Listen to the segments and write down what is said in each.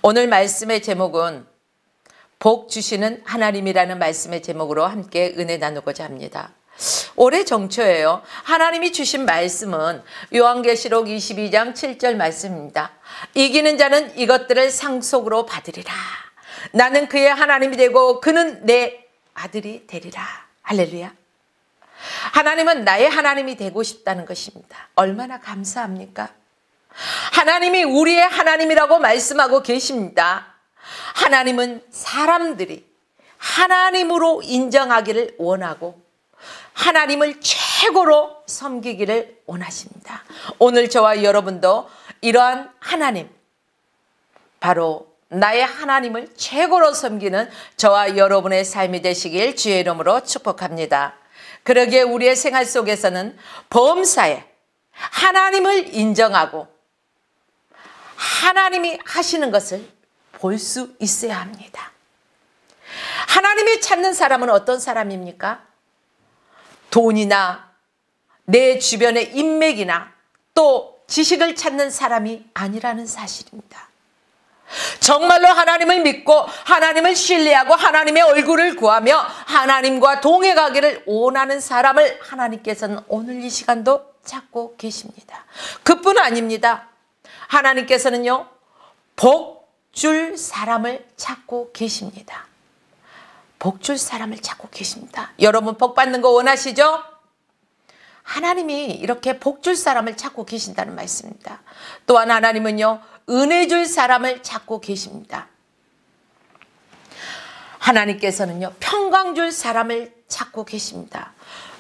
오늘 말씀의 제목은 복 주시는 하나님이라는 말씀의 제목으로 함께 은혜 나누고자 합니다. 올해 정초예요. 하나님이 주신 말씀은 요한계시록 22장 7절 말씀입니다. 이기는 자는 이것들을 상속으로 받으리라. 나는 그의 하나님이 되고 그는 내 아들이 되리라. 할렐루야. 하나님은 나의 하나님이 되고 싶다는 것입니다. 얼마나 감사합니까? 하나님이 우리의 하나님이라고 말씀하고 계십니다. 하나님은 사람들이 하나님으로 인정하기를 원하고 하나님을 최고로 섬기기를 원하십니다. 오늘 저와 여러분도 이러한 하나님, 바로 나의 하나님을 최고로 섬기는 저와 여러분의 삶이 되시길 주의 이름으로 축복합니다. 그러기에 우리의 생활 속에서는 범사에 하나님을 인정하고 하나님이 하시는 것을 볼 수 있어야 합니다. 하나님이 찾는 사람은 어떤 사람입니까? 돈이나 내 주변의 인맥이나 또 지식을 찾는 사람이 아니라는 사실입니다. 정말로 하나님을 믿고 하나님을 신뢰하고 하나님의 얼굴을 구하며 하나님과 동행하기를 원하는 사람을 하나님께서는 오늘 이 시간도 찾고 계십니다. 그뿐 아닙니다. 하나님께서는요, 복 줄 사람을 찾고 계십니다. 복 줄 사람을 찾고 계십니다. 여러분 복 받는 거 원하시죠? 하나님이 이렇게 복 줄 사람을 찾고 계신다는 말씀입니다. 또한 하나님은요, 은혜 줄 사람을 찾고 계십니다. 하나님께서는요, 평강 줄 사람을 찾고 계십니다.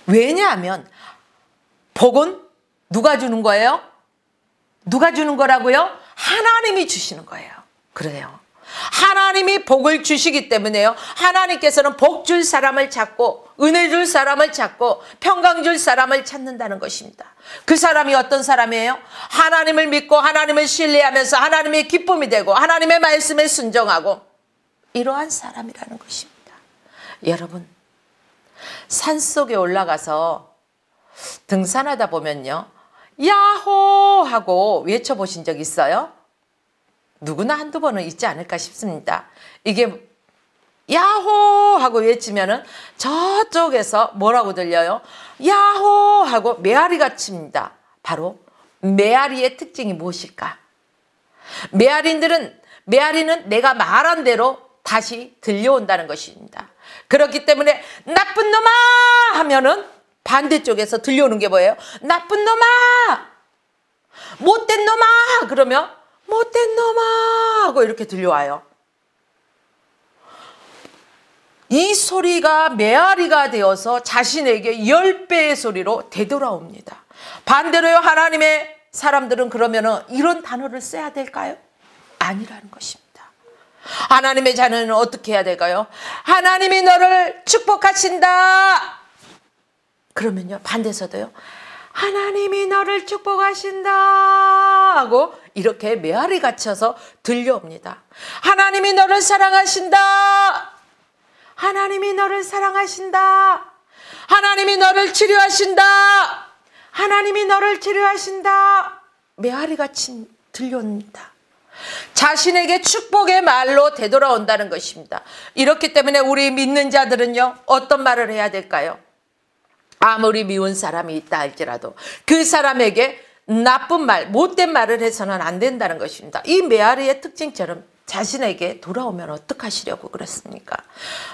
왜냐하면 복은 누가 주는 거예요? 누가 주는 거라고요? 하나님이 주시는 거예요. 그래요. 하나님이 복을 주시기 때문에요, 하나님께서는 복 줄 사람을 찾고 은혜 줄 사람을 찾고 평강 줄 사람을 찾는다는 것입니다. 그 사람이 어떤 사람이에요? 하나님을 믿고 하나님을 신뢰하면서 하나님의 기쁨이 되고 하나님의 말씀에 순종하고 이러한 사람이라는 것입니다. 여러분, 산속에 올라가서 등산하다 보면요, 야호 하고 외쳐보신 적 있어요? 누구나 한두 번은 있지 않을까 싶습니다. 이게 야호 하고 외치면은 저쪽에서 뭐라고 들려요? 야호 하고 메아리가 칩니다. 바로 메아리의 특징이 무엇일까? 메아리는 내가 말한 대로 다시 들려온다는 것입니다. 그렇기 때문에 나쁜 놈아 하면은 반대쪽에서 들려오는 게 뭐예요? 나쁜 놈아, 못된 놈아 그러면 못된 놈아 하고 이렇게 들려와요. 이 소리가 메아리가 되어서 자신에게 10배의 소리로 되돌아옵니다. 반대로요, 하나님의 사람들은 그러면은 이런 단어를 써야 될까요? 아니라는 것입니다. 하나님의 자녀는 어떻게 해야 될까요? 하나님이 너를 축복하신다. 그러면요, 반대서도요, 하나님이 너를 축복하신다 하고 이렇게 메아리 갇혀서 들려옵니다. 하나님이 너를 사랑하신다. 하나님이 너를 사랑하신다. 하나님이 너를 치료하신다. 하나님이 너를 치료하신다. 메아리같이 들려옵니다. 자신에게 축복의 말로 되돌아온다는 것입니다. 이렇기 때문에 우리 믿는 자들은요, 어떤 말을 해야 될까요? 아무리 미운 사람이 있다 할지라도 그 사람에게 나쁜 말, 못된 말을 해서는 안 된다는 것입니다. 이 메아리의 특징처럼 자신에게 돌아오면 어떡하시려고 그렇습니까?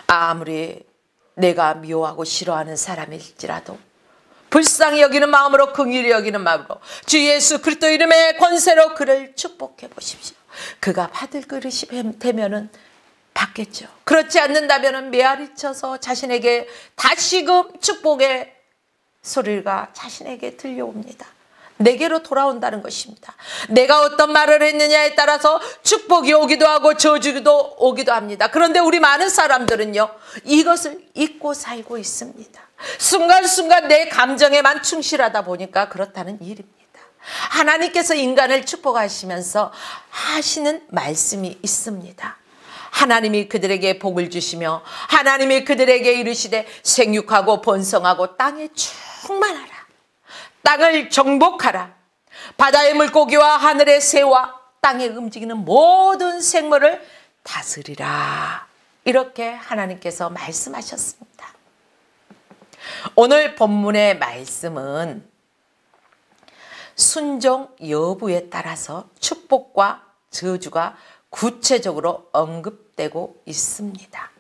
아무리 내가 미워하고 싫어하는 사람일지라도 불쌍히 여기는 마음으로, 긍휼히 여기는 마음으로 주 예수 그리스도 이름의 권세로 그를 축복해 보십시오. 그가 받을 그릇이 되면은 받겠죠. 그렇지 않는다면은 메아리 쳐서 자신에게 다시금 축복의 소리가 자신에게 들려옵니다. 내게로 돌아온다는 것입니다. 내가 어떤 말을 했느냐에 따라서 축복이 오기도 하고 저주도 오기도 합니다. 그런데 우리 많은 사람들은요, 이것을 잊고 살고 있습니다. 순간순간 내 감정에만 충실하다 보니까 그렇다는 일입니다. 하나님께서 인간을 축복하시면서 하시는 말씀이 있습니다. 하나님이 그들에게 복을 주시며 하나님이 그들에게 이르시되 생육하고 번성하고 땅에 충만하라. 땅을 정복하라. 바다의 물고기와 하늘의 새와 땅에 움직이는 모든 생물을 다스리라. 이렇게 하나님께서 말씀하셨습니다. 오늘 본문의 말씀은 순종 여부에 따라서 축복과 저주가 구체적으로 언급되고 있습니다.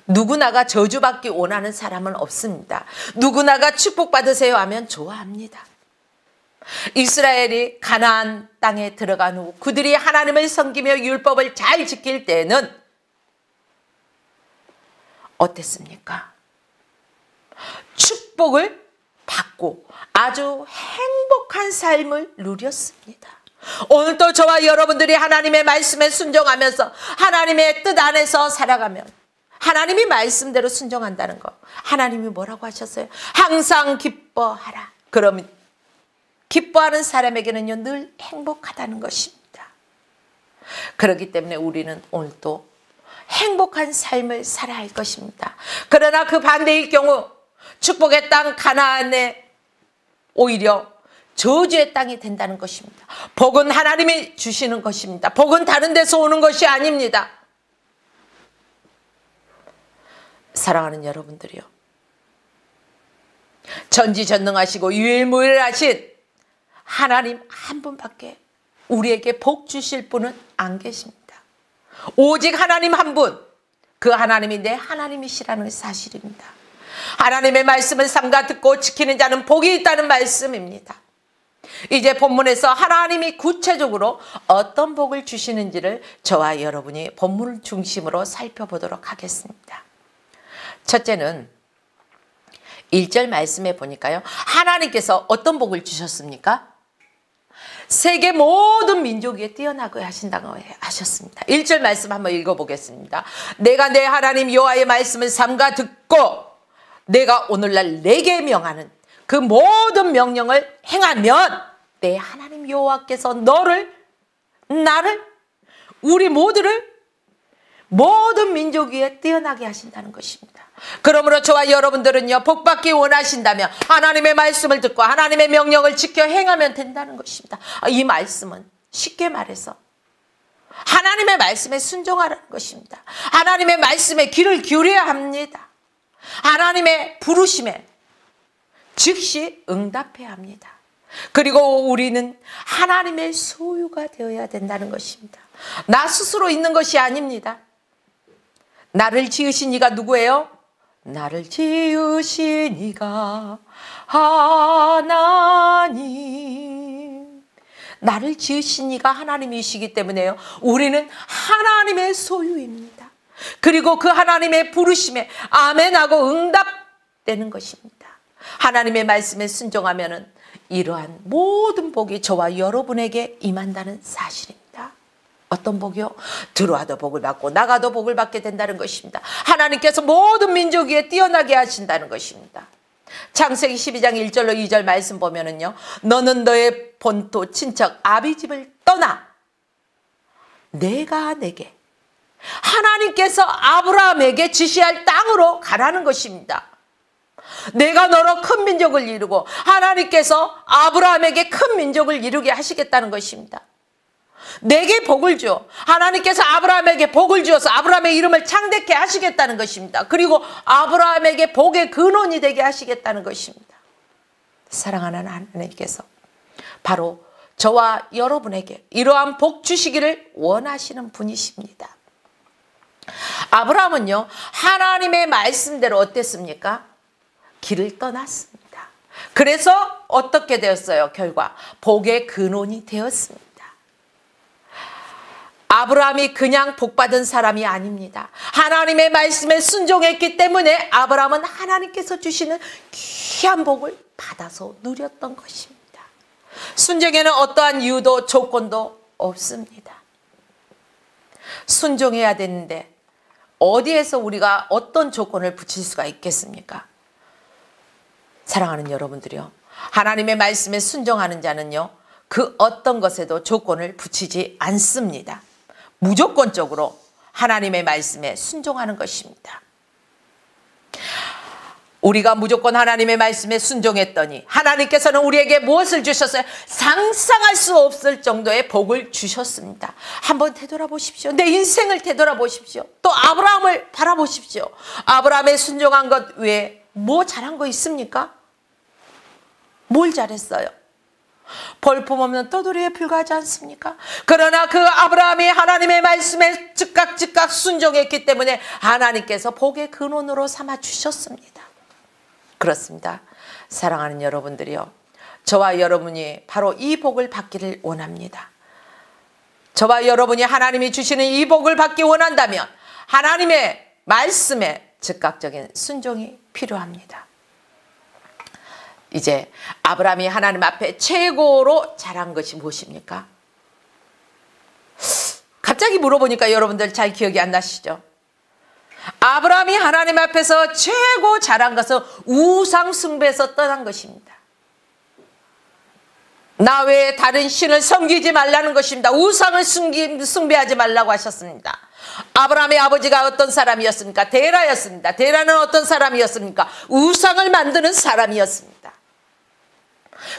누구나가 저주받기 원하는 사람은 없습니다. 누구나가 축복받으세요 하면 좋아합니다. 이스라엘이 가나안 땅에 들어간 후 그들이 하나님을 섬기며 율법을 잘 지킬 때는 어땠습니까? 축복을 받고 아주 행복한 삶을 누렸습니다. 오늘도 저와 여러분들이 하나님의 말씀에 순종하면서 하나님의 뜻 안에서 살아가면 하나님이 말씀대로 순종한다는 거. 하나님이 뭐라고 하셨어요? 항상 기뻐하라. 그러면 기뻐하는 사람에게는요 늘 행복하다는 것입니다. 그렇기 때문에 우리는 오늘도 행복한 삶을 살아야 할 것입니다. 그러나 그 반대일 경우 축복의 땅 가나안에 오히려 저주의 땅이 된다는 것입니다. 복은 하나님이 주시는 것입니다. 복은 다른 데서 오는 것이 아닙니다. 사랑하는 여러분들이요, 전지전능하시고 유일무이하신 하나님 한 분밖에 우리에게 복 주실 분은 안 계십니다. 오직 하나님 한 분, 그 하나님이 내 하나님이시라는 사실입니다. 하나님의 말씀을 삼가 듣고 지키는 자는 복이 있다는 말씀입니다. 이제 본문에서 하나님이 구체적으로 어떤 복을 주시는지를 저와 여러분이 본문을 중심으로 살펴보도록 하겠습니다. 첫째는 1절 말씀에 보니까요, 하나님께서 어떤 복을 주셨습니까? 세계 모든 민족 위에 뛰어나게 하신다고 하셨습니다. 1절 말씀 한번 읽어보겠습니다. 내가 내 하나님 여호와의 말씀을 삼가 듣고 내가 오늘날 내게 명하는 그 모든 명령을 행하면 내 하나님 여호와께서 너를, 나를, 우리 모두를 모든 민족 위에 뛰어나게 하신다는 것입니다. 그러므로 저와 여러분들은요, 복받기 원하신다면 하나님의 말씀을 듣고 하나님의 명령을 지켜 행하면 된다는 것입니다. 이 말씀은 쉽게 말해서 하나님의 말씀에 순종하라는 것입니다. 하나님의 말씀에 귀를 기울여야 합니다. 하나님의 부르심에 즉시 응답해야 합니다. 그리고 우리는 하나님의 소유가 되어야 된다는 것입니다. 나 스스로 있는 것이 아닙니다. 나를 지으신 이가 누구예요? 나를 지으신 이가 하나님. 나를 지으신 이가 하나님이시기 때문에요, 우리는 하나님의 소유입니다. 그리고 그 하나님의 부르심에 아멘하고 응답되는 것입니다. 하나님의 말씀에 순종하면은 이러한 모든 복이 저와 여러분에게 임한다는 사실입니다. 어떤 복이요? 들어와도 복을 받고 나가도 복을 받게 된다는 것입니다. 하나님께서 모든 민족 위에 뛰어나게 하신다는 것입니다. 창세기 12장 1절로 2절 말씀 보면은요, 너는 너의 본토 친척 아비집을 떠나 내가 내게 하나님께서 아브라함에게 지시할 땅으로 가라는 것입니다. 내가 너로 큰 민족을 이루고 하나님께서 아브라함에게 큰 민족을 이루게 하시겠다는 것입니다. 내게 복을 줘. 하나님께서 아브라함에게 복을 주어서 아브라함의 이름을 창대케 하시겠다는 것입니다. 그리고 아브라함에게 복의 근원이 되게 하시겠다는 것입니다. 사랑하는 하나님께서 바로 저와 여러분에게 이러한 복 주시기를 원하시는 분이십니다. 아브라함은요, 하나님의 말씀대로 어땠습니까? 길을 떠났습니다. 그래서 어떻게 되었어요? 결과 복의 근원이 되었습니다. 아브라함이 그냥 복받은 사람이 아닙니다. 하나님의 말씀에 순종했기 때문에 아브라함은 하나님께서 주시는 귀한 복을 받아서 누렸던 것입니다. 순종에는 어떠한 이유도 조건도 없습니다. 순종해야 되는데 어디에서 우리가 어떤 조건을 붙일 수가 있겠습니까? 사랑하는 여러분들이요, 하나님의 말씀에 순종하는 자는요, 그 어떤 것에도 조건을 붙이지 않습니다. 무조건적으로 하나님의 말씀에 순종하는 것입니다. 우리가 무조건 하나님의 말씀에 순종했더니 하나님께서는 우리에게 무엇을 주셨어요? 상상할 수 없을 정도의 복을 주셨습니다. 한번 되돌아보십시오. 내 인생을 되돌아보십시오. 또 아브라함을 바라보십시오. 아브라함의 순종한 것 외에 뭐 잘한 거 있습니까? 뭘 잘했어요? 볼품없는 떠돌이에 불과하지 않습니까? 그러나 그 아브라함이 하나님의 말씀에 즉각 순종했기 때문에 하나님께서 복의 근원으로 삼아 주셨습니다. 그렇습니다. 사랑하는 여러분들이요, 저와 여러분이 바로 이 복을 받기를 원합니다. 저와 여러분이 하나님이 주시는 이 복을 받기 원한다면 하나님의 말씀에 즉각적인 순종이 필요합니다. 이제 아브라함이 하나님 앞에 최고로 잘한 것이 무엇입니까? 갑자기 물어보니까 여러분들 잘 기억이 안 나시죠? 아브라함이 하나님 앞에서 최고 잘한 것은 우상 숭배에서 떠난 것입니다. 나 외에 다른 신을 섬기지 말라는 것입니다. 우상을 숭배하지 말라고 하셨습니다. 아브라함의 아버지가 어떤 사람이었습니까? 데라였습니다. 데라는 어떤 사람이었습니까? 우상을 만드는 사람이었습니다.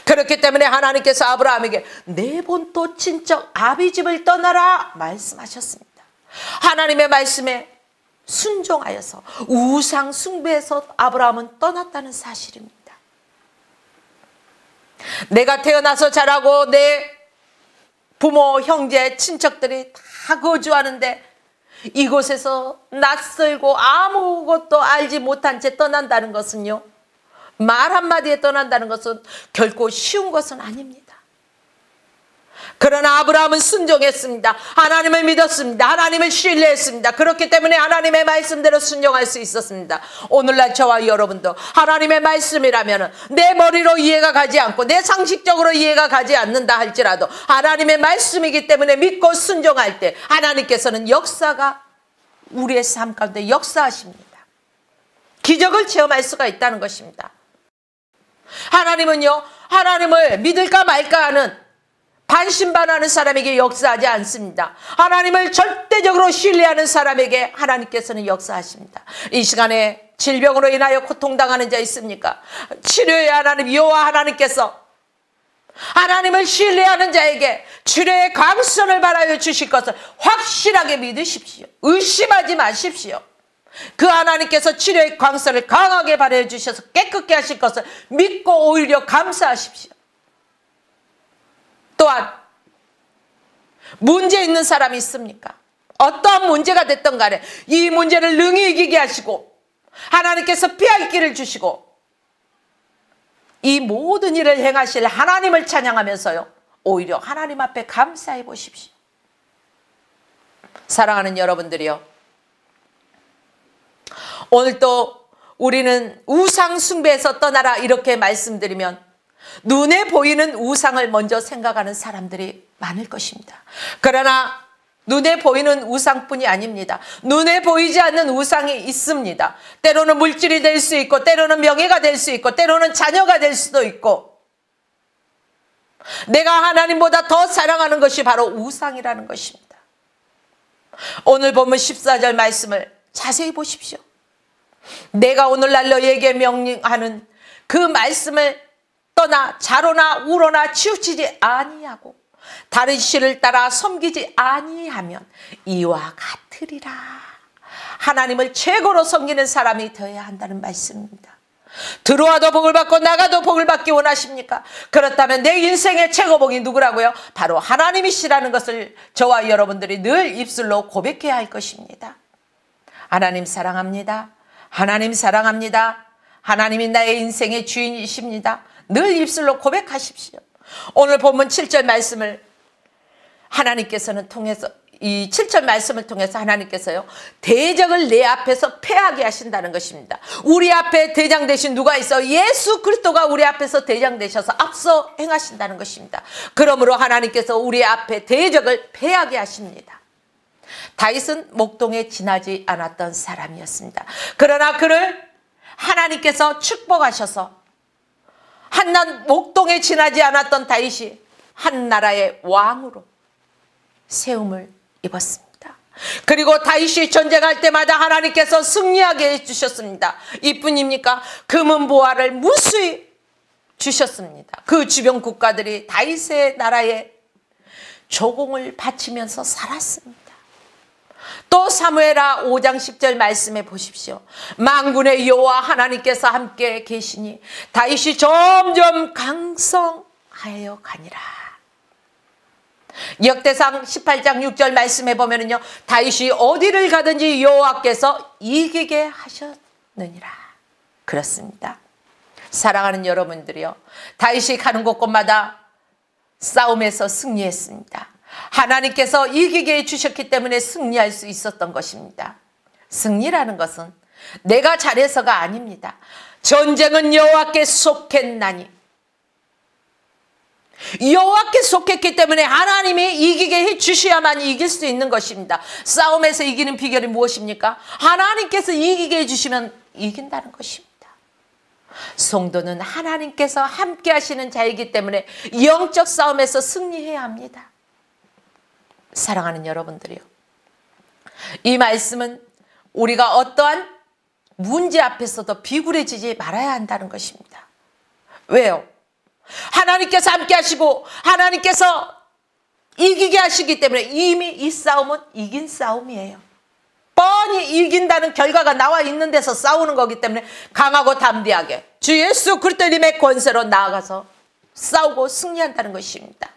그렇기 때문에 하나님께서 아브라함에게 내 본토 친척 아비집을 떠나라 말씀하셨습니다. 하나님의 말씀에 순종하여서 우상 숭배에서 아브라함은 떠났다는 사실입니다. 내가 태어나서 자라고 내 부모, 형제, 친척들이 다 거주하는데 이곳에서 낯설고 아무것도 알지 못한 채 떠난다는 것은요, 말 한마디에 떠난다는 것은 결코 쉬운 것은 아닙니다. 그러나 아브라함은 순종했습니다. 하나님을 믿었습니다. 하나님을 신뢰했습니다. 그렇기 때문에 하나님의 말씀대로 순종할 수 있었습니다. 오늘날 저와 여러분도 하나님의 말씀이라면 내 머리로 이해가 가지 않고 내 상식적으로 이해가 가지 않는다 할지라도 하나님의 말씀이기 때문에 믿고 순종할 때 하나님께서는 역사가 우리의 삶 가운데 역사하십니다. 기적을 체험할 수가 있다는 것입니다. 하나님은요, 하나님을 믿을까 말까 하는 반신반하는 사람에게 역사하지 않습니다. 하나님을 절대적으로 신뢰하는 사람에게 하나님께서는 역사하십니다. 이 시간에 질병으로 인하여 고통당하는 자 있습니까? 치료의 하나님 여호와 하나님께서 하나님을 신뢰하는 자에게 치료의 광선을 발하여 주실 것을 확실하게 믿으십시오. 의심하지 마십시오. 그 하나님께서 치료의 광선을 강하게 발하여 주셔서 깨끗게 하실 것을 믿고 오히려 감사하십시오. 또한 문제 있는 사람이 있습니까? 어떠한 문제가 됐던 간에 이 문제를 능히 이기게 하시고 하나님께서 피할 길을 주시고 이 모든 일을 행하실 하나님을 찬양하면서요, 오히려 하나님 앞에 감사해 보십시오. 사랑하는 여러분들이요, 오늘도 우리는 우상 숭배에서 떠나라 이렇게 말씀드리면 눈에 보이는 우상을 먼저 생각하는 사람들이 많을 것입니다. 그러나 눈에 보이는 우상뿐이 아닙니다. 눈에 보이지 않는 우상이 있습니다. 때로는 물질이 될 수 있고, 때로는 명예가 될 수 있고, 때로는 자녀가 될 수도 있고, 내가 하나님보다 더 사랑하는 것이 바로 우상이라는 것입니다. 오늘 본문 14절 말씀을 자세히 보십시오. 내가 오늘날 너희에게 명령하는 그 말씀을 떠나 자로나 우로나 치우치지 아니하고 다른 신을 따라 섬기지 아니하면 이와 같으리라. 하나님을 최고로 섬기는 사람이 되어야 한다는 말씀입니다. 들어와도 복을 받고 나가도 복을 받기 원하십니까? 그렇다면 내 인생의 최고복이 누구라고요? 바로 하나님이시라는 것을 저와 여러분들이 늘 입술로 고백해야 할 것입니다. 하나님 사랑합니다. 하나님 사랑합니다. 하나님이 나의 인생의 주인이십니다. 늘 입술로 고백하십시오. 오늘 본문 7절 말씀을 하나님께서는 통해서, 이 7절 말씀을 통해서 하나님께서요, 대적을 내 앞에서 패하게 하신다는 것입니다. 우리 앞에 대장 되신 누가 있어? 예수 그리스도가 우리 앞에서 대장 되셔서 앞서 행하신다는 것입니다. 그러므로 하나님께서 우리 앞에 대적을 패하게 하십니다. 다윗은 목동에 지나지 않았던 사람이었습니다. 그러나 그를 하나님께서 축복하셔서 한낱 목동에 지나지 않았던 다윗이 한 나라의 왕으로 세움을 입었습니다. 그리고 다윗이 전쟁할 때마다 하나님께서 승리하게 해주셨습니다. 이뿐입니까? 금은 보화를 무수히 주셨습니다. 그 주변 국가들이 다윗의 나라에 조공을 바치면서 살았습니다. 또 사무엘하 5장 10절 말씀해 보십시오. 만군의 여호와 하나님께서 함께 계시니 다윗이 점점 강성하여 가니라. 역대상 18장 6절 말씀해 보면은요, 다윗이 어디를 가든지 여호와께서 이기게 하셨느니라. 그렇습니다. 사랑하는 여러분들이요, 다윗이 가는 곳곳마다 싸움에서 승리했습니다. 하나님께서 이기게 해주셨기 때문에 승리할 수 있었던 것입니다. 승리라는 것은 내가 잘해서가 아닙니다. 전쟁은 여호와께 속했나니, 여호와께 속했기 때문에 하나님이 이기게 해주셔야만 이길 수 있는 것입니다. 싸움에서 이기는 비결이 무엇입니까? 하나님께서 이기게 해주시면 이긴다는 것입니다. 성도는 하나님께서 함께 하시는 자이기 때문에 영적 싸움에서 승리해야 합니다. 사랑하는 여러분들이요, 이 말씀은 우리가 어떠한 문제 앞에서도 비굴해지지 말아야 한다는 것입니다. 왜요? 하나님께서 함께 하시고 하나님께서 이기게 하시기 때문에 이미 이 싸움은 이긴 싸움이에요. 뻔히 이긴다는 결과가 나와 있는 데서 싸우는 거기 때문에 강하고 담대하게 주 예수 그리스도님의 권세로 나아가서 싸우고 승리한다는 것입니다.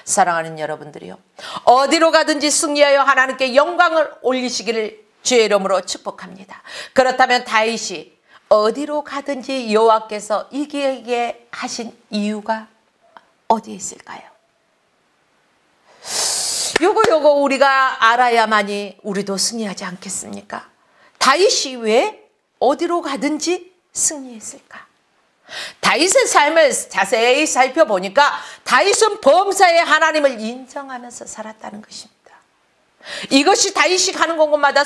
사랑하는 여러분들이요, 어디로 가든지 승리하여 하나님께 영광을 올리시기를 주의 이름으로 축복합니다. 그렇다면 다윗이 어디로 가든지 여호와께서 이기게 하신 이유가 어디에 있을까요? 요거 우리가 알아야만이 우리도 승리하지 않겠습니까? 다윗이 왜 어디로 가든지 승리했을까? 다윗의 삶을 자세히 살펴보니까 다윗은 범사에 하나님을 인정하면서 살았다는 것입니다. 이것이 다윗이 가는 곳마다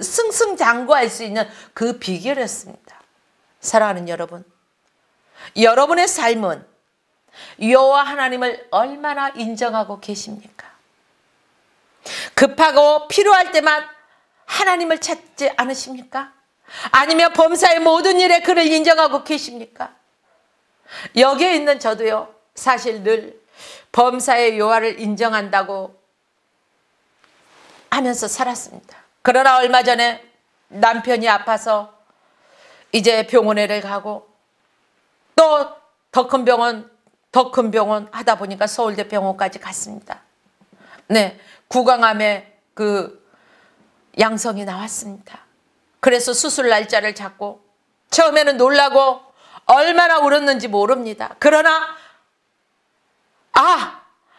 승승장구할 수 있는 그 비결이었습니다. 사랑하는 여러분, 여러분의 삶은 여호와 하나님을 얼마나 인정하고 계십니까? 급하고 필요할 때만 하나님을 찾지 않으십니까? 아니면 범사의 모든 일에 그를 인정하고 계십니까? 여기에 있는 저도요, 사실 늘 범사의 여호와를 인정한다고 하면서 살았습니다. 그러나 얼마 전에 남편이 아파서 이제 병원에를 가고 또 더 큰 병원 하다 보니까 서울대 병원까지 갔습니다. 네, 구강암에 그 양성이 나왔습니다. 그래서 수술 날짜를 잡고 처음에는 놀라고 얼마나 울었는지 모릅니다. 그러나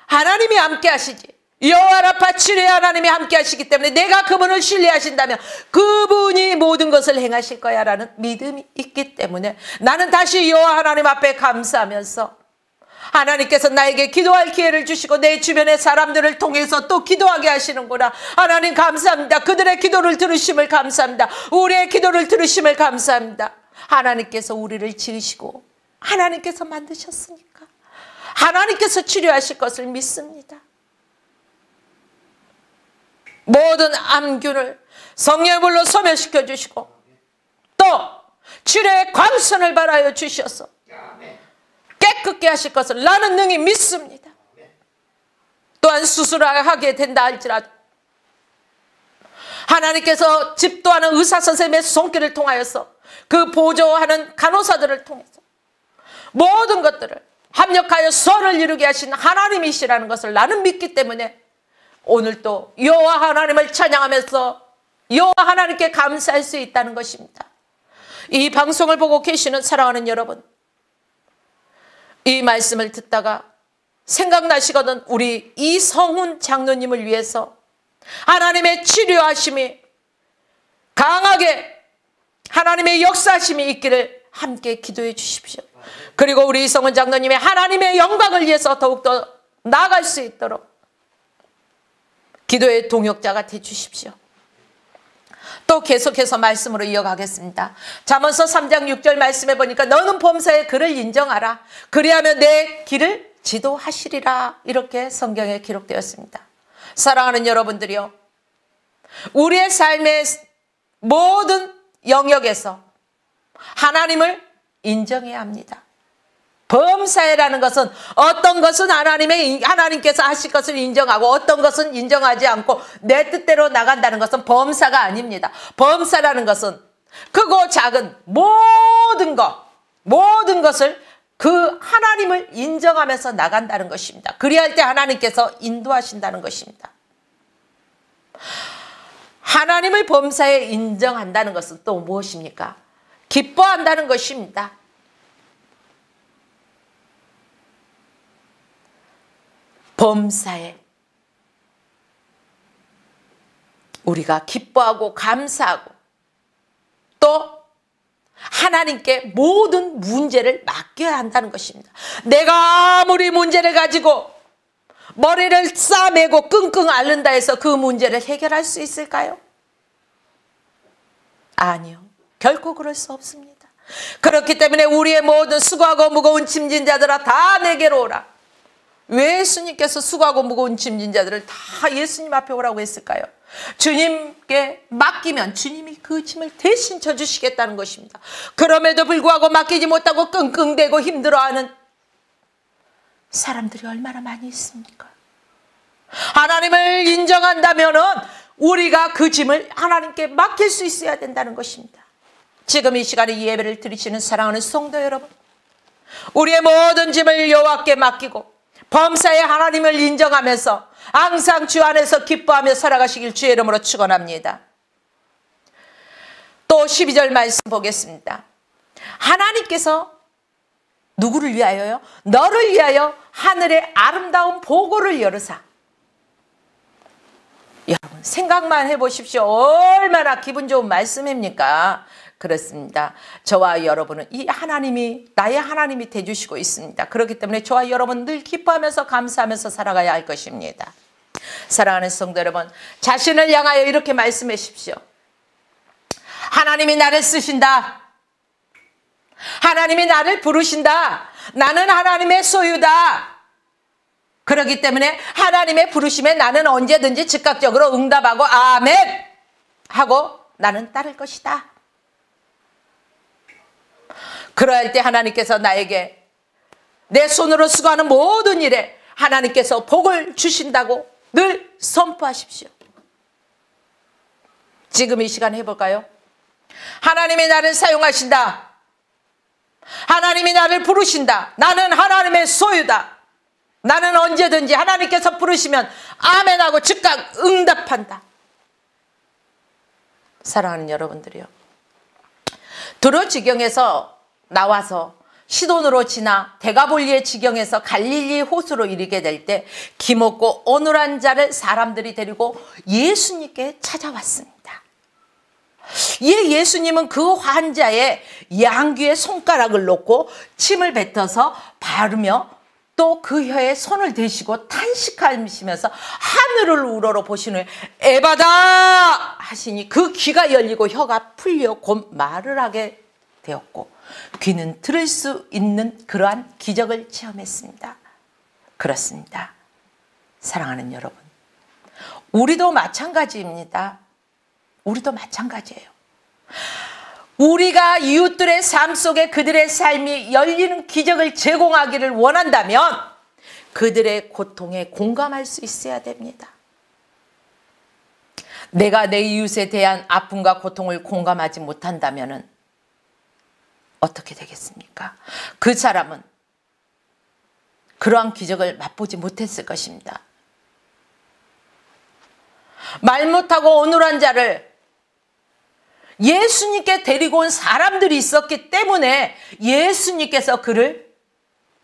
하나님이 함께 하시지, 여호와 라파 치료의 하나님이 함께 하시기 때문에 내가 그분을 신뢰하신다면 그분이 모든 것을 행하실 거야 라는 믿음이 있기 때문에 나는 다시 여호와 하나님 앞에 감사하면서 하나님께서 나에게 기도할 기회를 주시고 내 주변의 사람들을 통해서 또 기도하게 하시는구나. 하나님 감사합니다. 그들의 기도를 들으심을 감사합니다. 우리의 기도를 들으심을 감사합니다. 하나님께서 우리를 지으시고 하나님께서 만드셨으니까 하나님께서 치료하실 것을 믿습니다. 모든 암균을 성령의 불로 소멸시켜 주시고 또 치료의 광선을 발하여 주셔서 깨끗게 하실 것을 나는 능히 믿습니다. 또한 수술을 하게 된다 할지라도 하나님께서 집도하는 의사 선생님의 손길을 통하여서 그 보조하는 간호사들을 통해서 모든 것들을 합력하여 선을 이루게 하신 하나님이시라는 것을 나는 믿기 때문에 오늘 또 여호와 하나님을 찬양하면서 여호와 하나님께 감사할 수 있다는 것입니다. 이 방송을 보고 계시는 사랑하는 여러분, 이 말씀을 듣다가 생각나시거든 우리 이성훈 장로님을 위해서 하나님의 치료하심이 강하게 하나님의 역사하심이 있기를 함께 기도해 주십시오. 그리고 우리 이성훈 장로님의 하나님의 영광을 위해서 더욱더 나아갈 수 있도록 기도의 동역자가 되주십시오. 또 계속해서 말씀으로 이어가겠습니다. 잠언서 3장 6절 말씀해 보니까 너는 범사에 그를 인정하라. 그리하면 내 길을 지도하시리라. 이렇게 성경에 기록되었습니다. 사랑하는 여러분들이요, 우리의 삶의 모든 영역에서 하나님을 인정해야 합니다. 범사에라는 것은 어떤 것은 하나님께서 하실 것을 인정하고 어떤 것은 인정하지 않고 내 뜻대로 나간다는 것은 범사가 아닙니다. 범사라는 것은 크고 작은 모든 것을 그 하나님을 인정하면서 나간다는 것입니다. 그리할 때 하나님께서 인도하신다는 것입니다. 하나님을 범사에 인정한다는 것은 또 무엇입니까? 기뻐한다는 것입니다. 범사에 우리가 기뻐하고 감사하고 또 하나님께 모든 문제를 맡겨야 한다는 것입니다. 내가 아무리 문제를 가지고 머리를 싸매고 끙끙 앓는다 해서 그 문제를 해결할 수 있을까요? 아니요. 결코 그럴 수 없습니다. 그렇기 때문에 우리의 모든 수고하고 무거운 짐진 자들아 다 내게로 오라. 왜 예수님께서 수고하고 무거운 짐진 자들을 다 예수님 앞에 오라고 했을까요? 주님께 맡기면 주님이 그 짐을 대신 져주시겠다는 것입니다. 그럼에도 불구하고 맡기지 못하고 끙끙대고 힘들어하는 사람들이 얼마나 많이 있습니까? 하나님을 인정한다면 우리가 그 짐을 하나님께 맡길 수 있어야 된다는 것입니다. 지금 이 시간에 이 예배를 드리시는 사랑하는 성도 여러분, 우리의 모든 짐을 여호와께 맡기고 범사에 하나님을 인정하면서 항상 주 안에서 기뻐하며 살아가시길 주의 이름으로 축원합니다. 또 12절 말씀 보겠습니다. 하나님께서 누구를 위하여요? 너를 위하여 하늘의 아름다운 보고를 열으사. 여러분 생각만 해보십시오. 얼마나 기분 좋은 말씀입니까? 그렇습니다. 저와 여러분은 이 하나님이 나의 하나님이 되주시고 있습니다. 그렇기 때문에 저와 여러분 늘 기뻐하면서 감사하면서 살아가야 할 것입니다. 사랑하는 성도 여러분, 자신을 향하여 이렇게 말씀하십시오. 하나님이 나를 쓰신다. 하나님이 나를 부르신다. 나는 하나님의 소유다. 그렇기 때문에 하나님의 부르심에 나는 언제든지 즉각적으로 응답하고 아멘 하고 나는 따를 것이다. 그럴 때 하나님께서 나에게 내 손으로 수고하는 모든 일에 하나님께서 복을 주신다고 늘 선포하십시오. 지금 이 시간 해볼까요? 하나님이 나를 사용하신다. 하나님이 나를 부르신다. 나는 하나님의 소유다. 나는 언제든지 하나님께서 부르시면 아멘하고 즉각 응답한다. 사랑하는 여러분들이요, 두로 지경에서 나와서 시돈으로 지나 데가볼리의 지경에서 갈릴리 호수로 이르게 될 때 기먹고 어눌한 자를 사람들이 데리고 예수님께 찾아왔습니다. 예수님은 그 환자의 양귀에 손가락을 놓고 침을 뱉어서 바르며 또 그 혀에 손을 대시고 탄식하시면서 하늘을 우러러 보신 후에 에바다 하시니 그 귀가 열리고 혀가 풀려 곧 말을 하게 되었고 귀는 들을 수 있는 그러한 기적을 체험했습니다. 그렇습니다. 사랑하는 여러분, 우리도 마찬가지입니다. 우리도 마찬가지예요. 우리가 이웃들의 삶 속에 그들의 삶이 열리는 기적을 제공하기를 원한다면 그들의 고통에 공감할 수 있어야 됩니다. 내가 내 이웃에 대한 아픔과 고통을 공감하지 못한다면 어떻게 되겠습니까? 그 사람은 그러한 기적을 맛보지 못했을 것입니다. 말 못하고 어눌한 자를 예수님께 데리고 온 사람들이 있었기 때문에 예수님께서 그를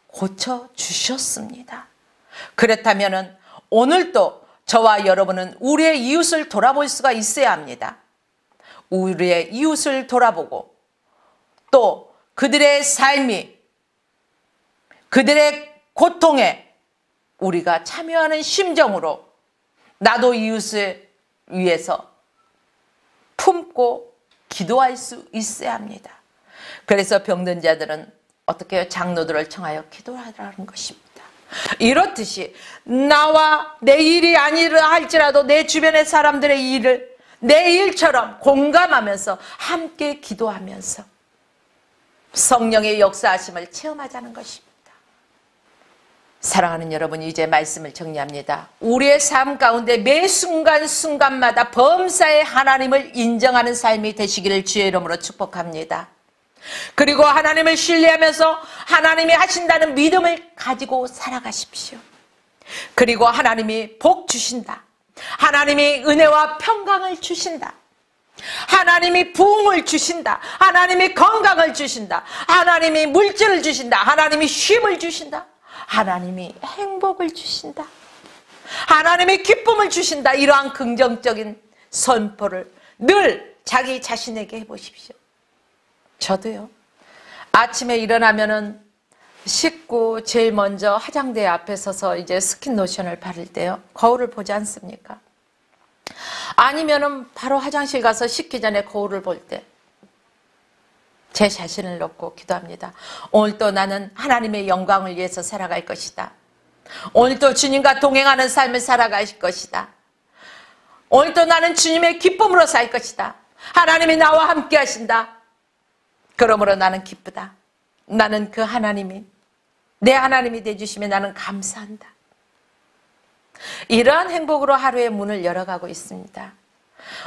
고쳐주셨습니다. 그렇다면 오늘도 저와 여러분은 우리의 이웃을 돌아볼 수가 있어야 합니다. 우리의 이웃을 돌아보고 또 그들의 삶이, 그들의 고통에 우리가 참여하는 심정으로 나도 이웃을 위해서 품고 기도할 수 있어야 합니다. 그래서 병든 자들은 어떻게 해요? 장로들을 청하여 기도하라는 것입니다. 이렇듯이 나와 내 일이 아니라 할지라도 내 주변의 사람들의 일을 내 일처럼 공감하면서 함께 기도하면서 성령의 역사하심을 체험하자는 것입니다. 사랑하는 여러분, 이제 말씀을 정리합니다. 우리의 삶 가운데 매 순간순간마다 범사의 하나님을 인정하는 삶이 되시기를 주의 이름으로 축복합니다. 그리고 하나님을 신뢰하면서 하나님이 하신다는 믿음을 가지고 살아가십시오. 그리고 하나님이 복 주신다. 하나님이 은혜와 평강을 주신다. 하나님이 부흥을 주신다. 하나님이 건강을 주신다. 하나님이 물질을 주신다. 하나님이 쉼을 주신다. 하나님이 행복을 주신다. 하나님이 기쁨을 주신다. 이러한 긍정적인 선포를 늘 자기 자신에게 해보십시오. 저도요. 아침에 일어나면은 씻고 제일 먼저 화장대 앞에 서서 이제 스킨 로션을 바를 때요. 거울을 보지 않습니까? 아니면은 바로 화장실 가서 씻기 전에 거울을 볼 때 제 자신을 놓고 기도합니다. 오늘도 나는 하나님의 영광을 위해서 살아갈 것이다. 오늘도 주님과 동행하는 삶을 살아갈 것이다. 오늘도 나는 주님의 기쁨으로 살 것이다. 하나님이 나와 함께 하신다. 그러므로 나는 기쁘다. 나는 그 하나님이 내 하나님이 되어주시면 나는 감사한다. 이러한 행복으로 하루의 문을 열어가고 있습니다.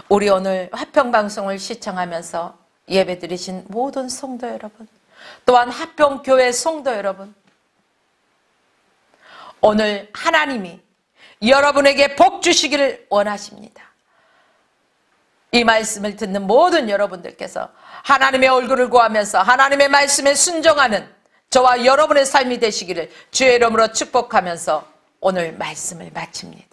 우리 오늘 화평방송을 시청하면서 예배드리신 모든 성도 여러분, 또한 화평교회 성도 여러분, 오늘 하나님이 여러분에게 복 주시기를 원하십니다. 이 말씀을 듣는 모든 여러분들께서 하나님의 얼굴을 구하면서 하나님의 말씀에 순종하는 저와 여러분의 삶이 되시기를 주의 이름으로 축복하면서 오늘 말씀을 마칩니다.